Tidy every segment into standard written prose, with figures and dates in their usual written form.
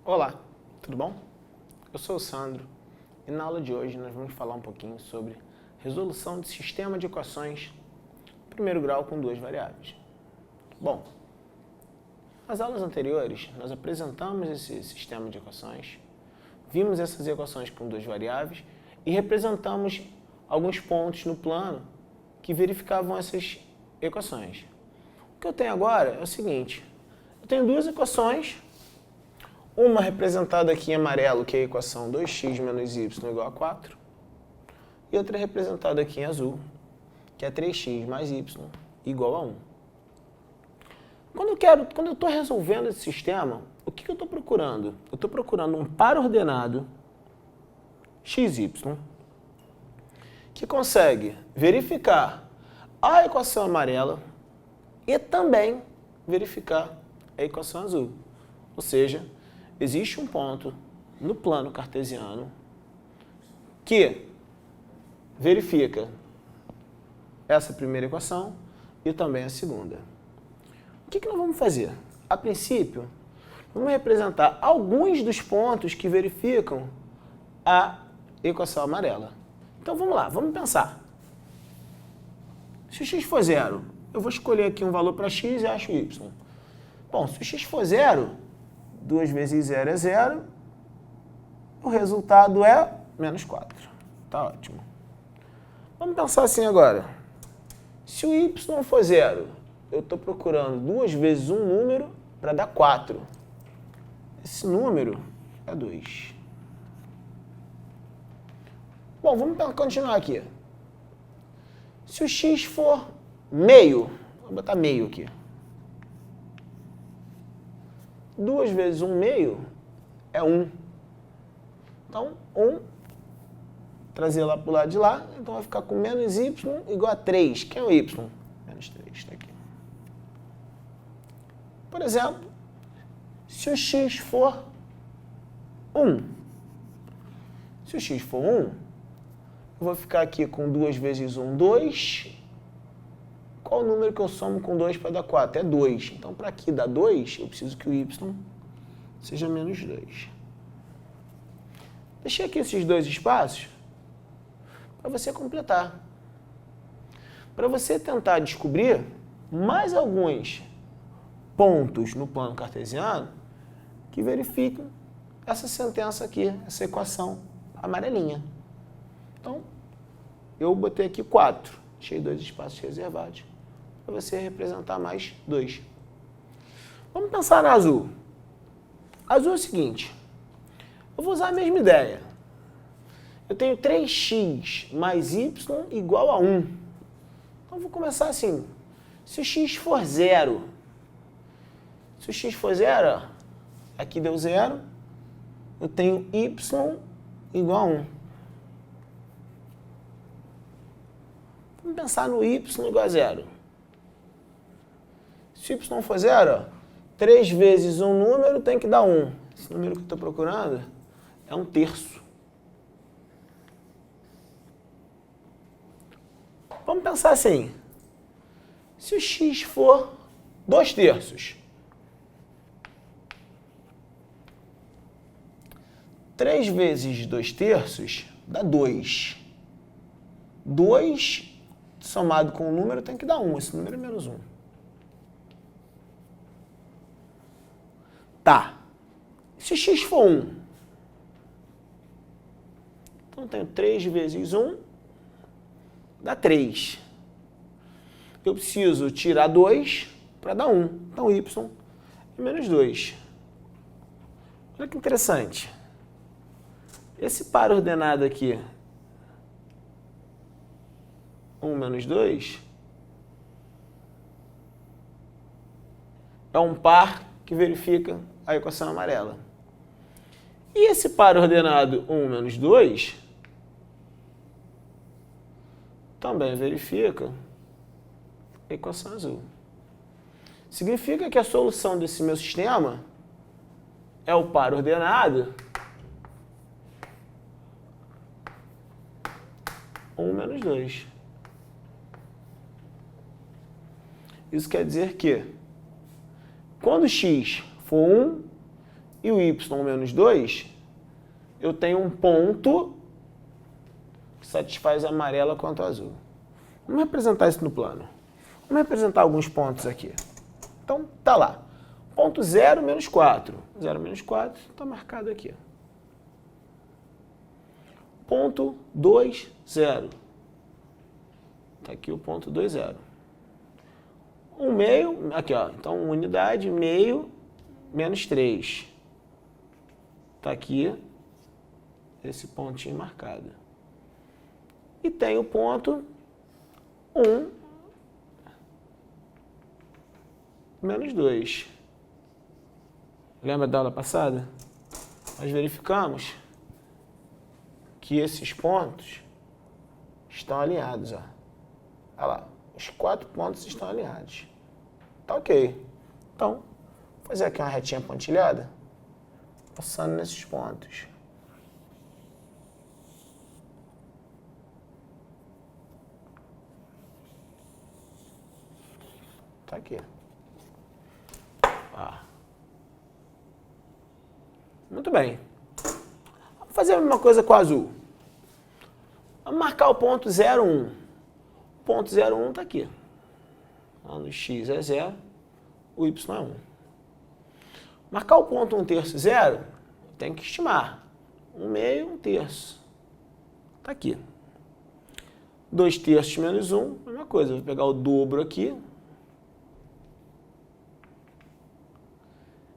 Olá, tudo bom? Eu sou o Sandro e na aula de hoje nós vamos falar um pouquinho sobre resolução de sistema de equações primeiro grau com duas variáveis. Bom, nas aulas anteriores nós apresentamos esse sistema de equações, vimos essas equações com duas variáveis e representamos alguns pontos no plano que verificavam essas equações. O que eu tenho agora é o seguinte, eu tenho duas equações, uma representada aqui em amarelo, que é a equação 2x menos y igual a 4, e outra representada aqui em azul, que é 3x mais y igual a 1. Quando eu estou resolvendo esse sistema, o que eu estou procurando? Eu estou procurando um par ordenado xy, que consegue verificar a equação amarela e também verificar a equação azul. Ou seja, existe um ponto no plano cartesiano que verifica essa primeira equação e também a segunda. O que nós vamos fazer? A princípio, vamos representar alguns dos pontos que verificam a equação amarela. Então vamos lá, vamos pensar. Se o x for zero, eu vou escolher aqui um valor para x e acho y. Bom, se o x for zero, 2 vezes 0 é 0, o resultado é menos 4. Tá ótimo. Vamos pensar assim agora. Se o y for 0, eu estou procurando 2 vezes um número para dar 4. Esse número é 2. Bom, vamos continuar aqui. Se o x for meio, vou botar meio aqui. 2 vezes 1 meio é 1. Então, 1, trazer lá para o lado de lá, então vai ficar com menos y igual a 3. Quem é o y? Menos 3, está aqui. Por exemplo, se o x for 1, se o x for 1, eu vou ficar aqui com 2 vezes 1, 2. Qual o número que eu somo com 2 para dar 4? É 2. Então, para aqui dar 2, eu preciso que o y seja menos 2. Deixei aqui esses dois espaços para você completar. Para você tentar descobrir mais alguns pontos no plano cartesiano que verifiquem essa sentença aqui, essa equação amarelinha. Então, eu botei aqui 4. Deixei dois espaços reservados para você representar mais 2. Vamos pensar na azul. Azul é o seguinte, eu vou usar a mesma ideia. Eu tenho 3x mais y igual a 1. Então, vou começar assim. Se o x for 0, se o x for 0, aqui deu 0, eu tenho y igual a 1. Vamos pensar no y igual a 0. Se y for 0, 3 vezes um número tem que dar 1. Esse número que eu estou procurando é 1/3. Vamos pensar assim. Se o x for 2/3, 3 vezes 2/3 dá 2. 2 somado com o número tem que dar 1. Esse número é menos 1. Tá. Se x for 1, então eu tenho 3 vezes 1, dá 3. Eu preciso tirar 2 para dar 1. Então, y é menos 2. Olha que interessante. Esse par ordenado aqui, 1 menos 2, é um par que verifica a equação amarela. E esse par ordenado 1 menos 2 também verifica a equação azul. Significa que a solução desse meu sistema é o par ordenado 1 menos 2. Isso quer dizer que quando x for 1, e o y menos 2, eu tenho um ponto que satisfaz a amarela quanto a azul. Vamos representar isso no plano. Vamos representar alguns pontos aqui. Então, tá lá. Ponto 0, menos 4. 0, menos 4, está marcado aqui. Ponto 2, 0. Está aqui o ponto 2, 0. 1 meio, aqui ó, então unidade, meio, menos 3. Está aqui esse pontinho marcado. E tem o ponto 1, menos 2. Lembra da aula passada? Nós verificamos que esses pontos estão alinhados, ó. Olha lá, os 4 pontos estão alinhados. Tá ok. Então, vou fazer aqui uma retinha pontilhada, passando nesses pontos. Tá aqui. Ó. Muito bem. Vamos fazer a mesma coisa com o azul. Vamos marcar o ponto 0, 1. O ponto 0, 1 está aqui. Lá no x é 0, o y é 1. Marcar o ponto 1/3, 0, tem que estimar. 1 meio, 1/3. Está aqui. 2/3 menos 1, mesma coisa. Vou pegar o dobro aqui.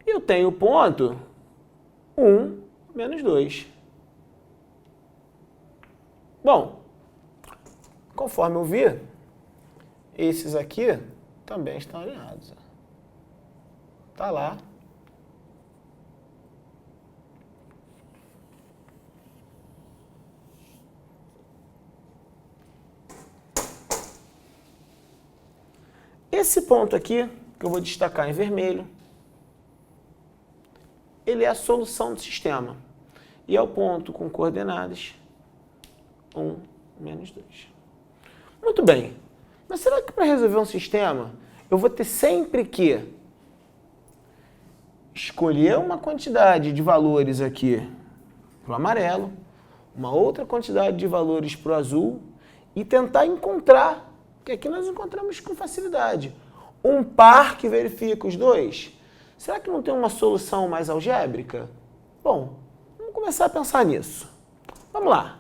E eu tenho o ponto 1 menos 2. Bom, conforme eu vi, esses aqui também estão alinhados. Tá lá. Esse ponto aqui, que eu vou destacar em vermelho, ele é a solução do sistema. E é o ponto com coordenadas 1 menos 2. Muito bem. Mas será que para resolver um sistema, eu vou ter sempre que escolher uma quantidade de valores aqui para o amarelo, uma outra quantidade de valores para o azul e tentar encontrar, que aqui nós encontramos com facilidade, um par que verifica os dois? Será que não tem uma solução mais algébrica? Bom, vamos começar a pensar nisso. Vamos lá.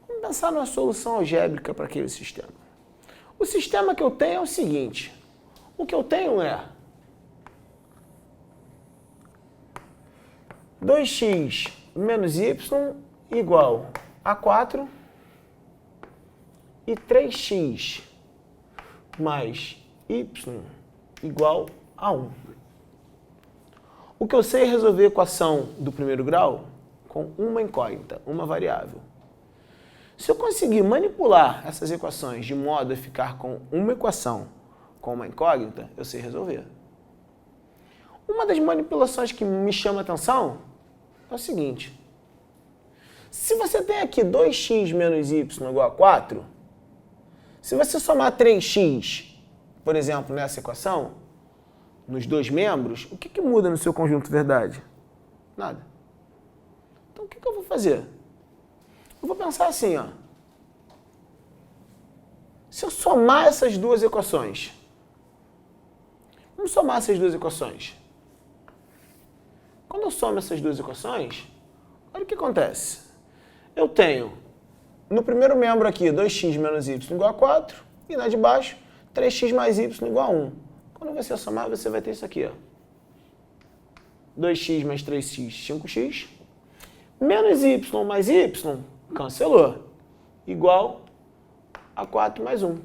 Vamos pensar numa solução algébrica para aquele sistema. O sistema que eu tenho é o seguinte. O que eu tenho é 2x menos y igual a 4 e 3x mais y igual a 1. O que eu sei é resolver a equação do primeiro grau com uma incógnita, uma variável. Se eu conseguir manipular essas equações de modo a ficar com uma equação com uma incógnita, eu sei resolver. Uma das manipulações que me chama a atenção é o seguinte. Se você tem aqui 2x menos y igual a 4, se você somar 3x, por exemplo, nessa equação, nos dois membros, o que muda no seu conjunto verdade? Nada. Então, o que eu vou fazer? Eu vou pensar assim, ó. Se eu somar essas duas equações, vamos somar essas duas equações. Quando eu somo essas duas equações, olha o que acontece. Eu tenho, no primeiro membro aqui, 2x menos y igual a 4, e na de baixo, 3x mais y igual a 1. Quando você somar, você vai ter isso aqui, ó. 2x mais 3x, 5x. Menos y mais y, cancelou. Igual a 4 mais 1.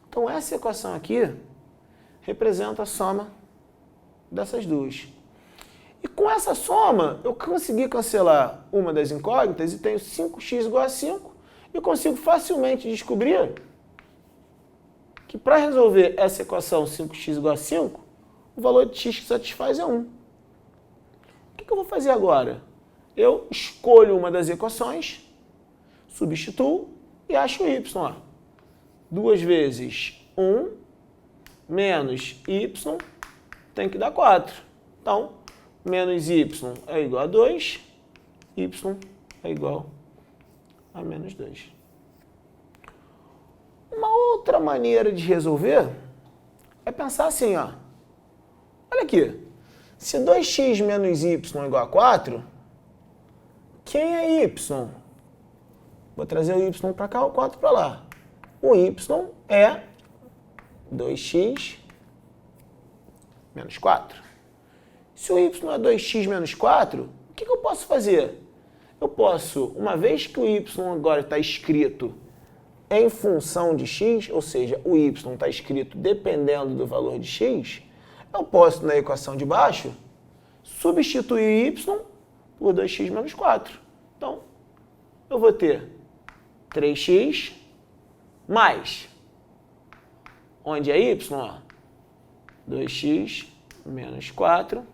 Então, essa equação aqui representa a soma dessas duas. E com essa soma, eu consegui cancelar uma das incógnitas e tenho 5x igual a 5 e consigo facilmente descobrir que para resolver essa equação 5x igual a 5, o valor de x que satisfaz é 1. O que eu vou fazer agora? Eu escolho uma das equações, substituo e acho o y. Ó. 2 vezes 1 menos y tem que dar 4. Então, menos y é igual a 2, y é igual a menos 2. Uma outra maneira de resolver é pensar assim, ó. Olha aqui. Se 2x menos y é igual a 4, quem é y? Vou trazer o y para cá, o 4 para lá. O y é 2x menos 4. Se o y é 2x menos 4, o que eu posso fazer? Eu posso, uma vez que o y agora está escrito em função de x, ou seja, o y está escrito dependendo do valor de x, eu posso, na equação de baixo, substituir y por 2x menos 4. Então, eu vou ter 3x mais, onde é y? Ó, 2x menos 4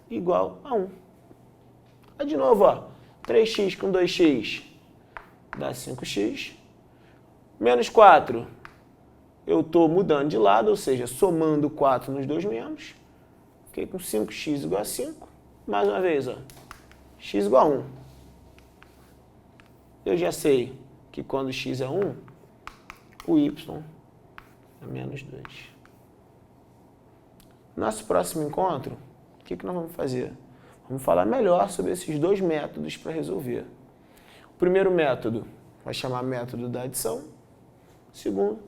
igual a 1. Aí, de novo, ó, 3x com 2x dá 5x. Menos 4, eu estou mudando de lado, ou seja, somando 4 nos dois membros. Fiquei com 5x igual a 5. Mais uma vez, ó, x igual a 1. Eu já sei que quando x é 1, o y é menos 2. Nosso próximo encontro, o que nós vamos fazer? Vamos falar melhor sobre esses dois métodos para resolver. O primeiro método vai chamar método da adição. O segundo,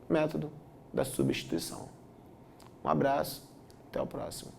método da substituição. Um abraço, até o próximo.